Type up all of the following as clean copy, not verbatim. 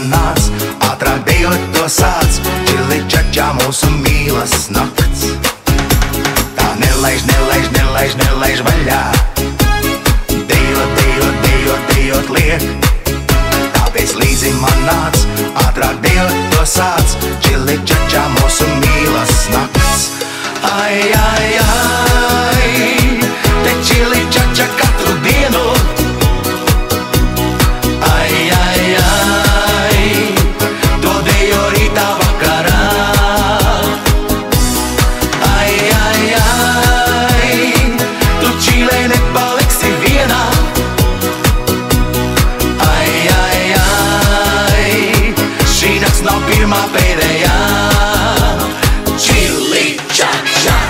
man nāc, ātrāk dejot to sāc, čili čačā mūsu mīlas nakts. Tā nelaiž, nelaiž, nelaiž, nelaiž vaļā, dejot, dejot, dejot, dejot liek. Tāpēc līdzi man nāc, ātrāk dejot to sāc, čili čačā mūsu mīlas nakts. Ai, ai, ai, te čili čača katru dienu. Ai, ai, ai, to dejo rītā vakarā. Ai, ai, ai, tu čilē nepaliksi vienā. Ai, ai, ai, šī nakts nav pirmā pēdējā. Čili čača.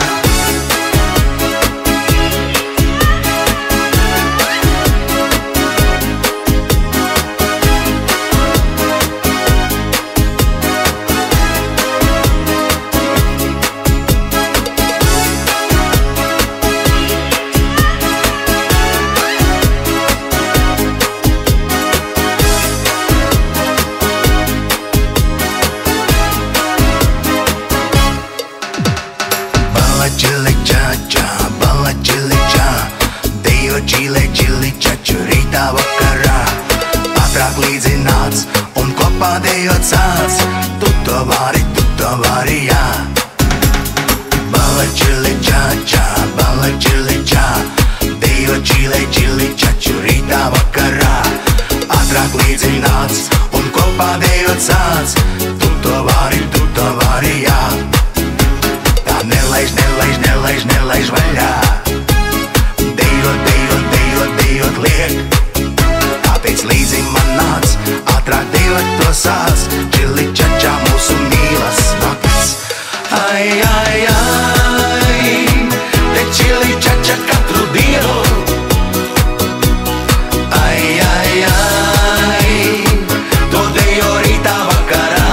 Čili čača, bala čili čā, dejo čile čili čaču rītā vakarā. Ātrāk līdzi nāc un kopā dejot sāc, tu to vari, jā. Bala čili čača, bala čili čā, dejo čile čili čaču rītā vakarā. Ātrāk līdzi nāc un kopā dejot sāc, tu to vari, jā. Nelaiž, nelaiž, nelaiž, nelaiž vaļā, dejot, dejot, dejot, dejot liek. Tāpēc līdzi man nāc, ātrāk dejot to sāc, čili čačā mūsu mīlas nakts. Ai, ai, ai, te čili čača katru dienu. Ai, ai, ai, to dejo rītā vakarā.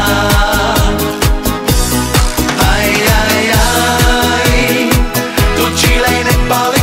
Čilē nepaliksi